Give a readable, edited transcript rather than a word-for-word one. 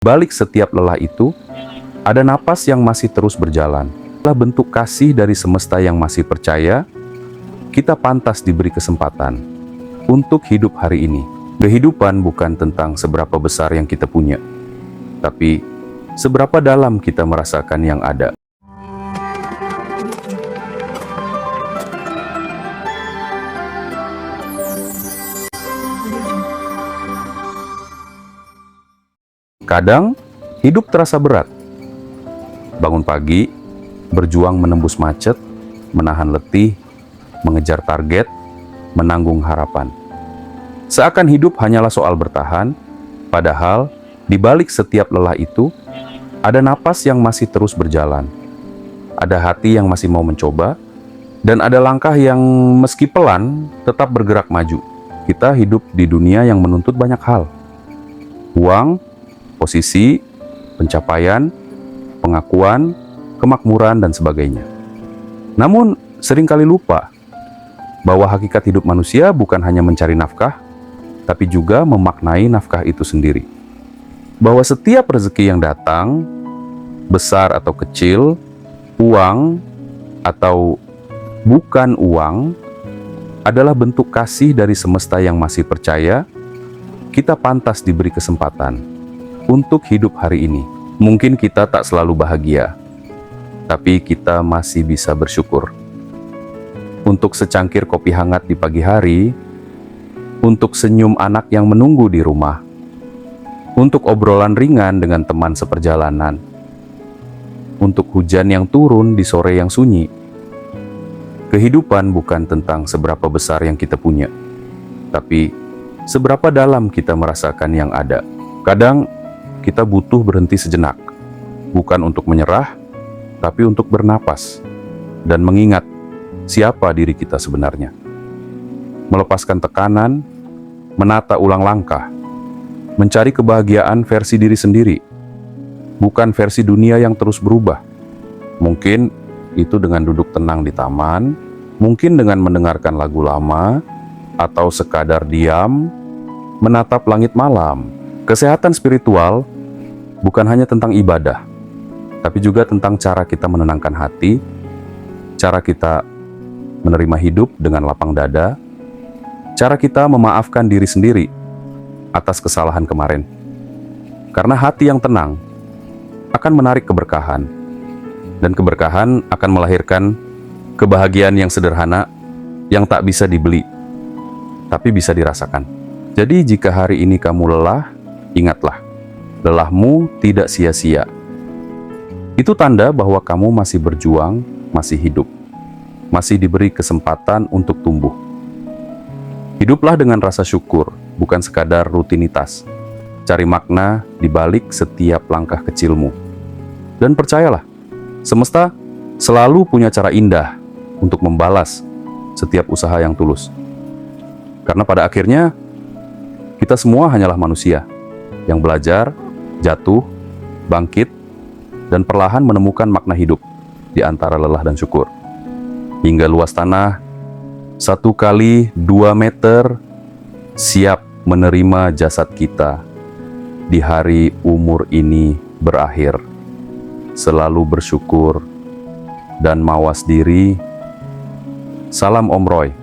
Balik setiap lelah itu, ada napas yang masih terus berjalan. Adalah bentuk kasih dari semesta yang masih percaya, kita pantas diberi kesempatan untuk hidup hari ini. Kehidupan bukan tentang seberapa besar yang kita punya, tapi seberapa dalam kita merasakan yang ada. Kadang, hidup terasa berat. Bangun pagi, berjuang menembus macet, menahan letih, mengejar target, menanggung harapan. Seakan hidup hanyalah soal bertahan, padahal di balik setiap lelah itu, ada napas yang masih terus berjalan. Ada hati yang masih mau mencoba, dan ada langkah yang meski pelan, tetap bergerak maju. Kita hidup di dunia yang menuntut banyak hal. Uang, posisi, pencapaian, pengakuan, kemakmuran, dan sebagainya. Namun, seringkali lupa bahwa hakikat hidup manusia bukan hanya mencari nafkah, tapi juga memaknai nafkah itu sendiri. Bahwa setiap rezeki yang datang, besar atau kecil, uang atau bukan uang, adalah bentuk kasih dari semesta yang masih percaya, kita pantas diberi kesempatan untuk hidup hari ini. Mungkin kita tak selalu bahagia, tapi kita masih bisa bersyukur. Untuk secangkir kopi hangat di pagi hari, untuk senyum anak yang menunggu di rumah, untuk obrolan ringan dengan teman seperjalanan, untuk hujan yang turun di sore yang sunyi. Kehidupan bukan tentang seberapa besar yang kita punya, tapi seberapa dalam kita merasakan yang ada. Kadang, kita butuh berhenti sejenak, bukan untuk menyerah, tapi untuk bernapas dan mengingat siapa diri kita sebenarnya. Melepaskan tekanan, menata ulang langkah, mencari kebahagiaan versi diri sendiri, bukan versi dunia yang terus berubah. Mungkin itu dengan duduk tenang di taman, mungkin dengan mendengarkan lagu lama, atau sekadar diam, menatap langit malam. Kesehatan spiritual bukan hanya tentang ibadah, tapi juga tentang cara kita menenangkan hati, cara kita menerima hidup dengan lapang dada, cara kita memaafkan diri sendiri atas kesalahan kemarin. Karena hati yang tenang akan menarik keberkahan, dan keberkahan akan melahirkan kebahagiaan yang sederhana yang tak bisa dibeli, tapi bisa dirasakan. Jadi jika hari ini kamu lelah, ingatlah, lelahmu tidak sia-sia. Itu tanda bahwa kamu masih berjuang, masih hidup, masih diberi kesempatan untuk tumbuh. Hiduplah dengan rasa syukur, bukan sekadar rutinitas. Cari makna di balik setiap langkah kecilmu. Dan percayalah, semesta selalu punya cara indah untuk membalas setiap usaha yang tulus. Karena pada akhirnya, kita semua hanyalah manusia yang belajar, jatuh, bangkit, dan perlahan menemukan makna hidup di antara lelah dan syukur. Hingga luas tanah 1 kali 2 meter siap menerima jasad kita di hari umur ini berakhir. Selalu bersyukur dan mawas diri. Salam Om Roy.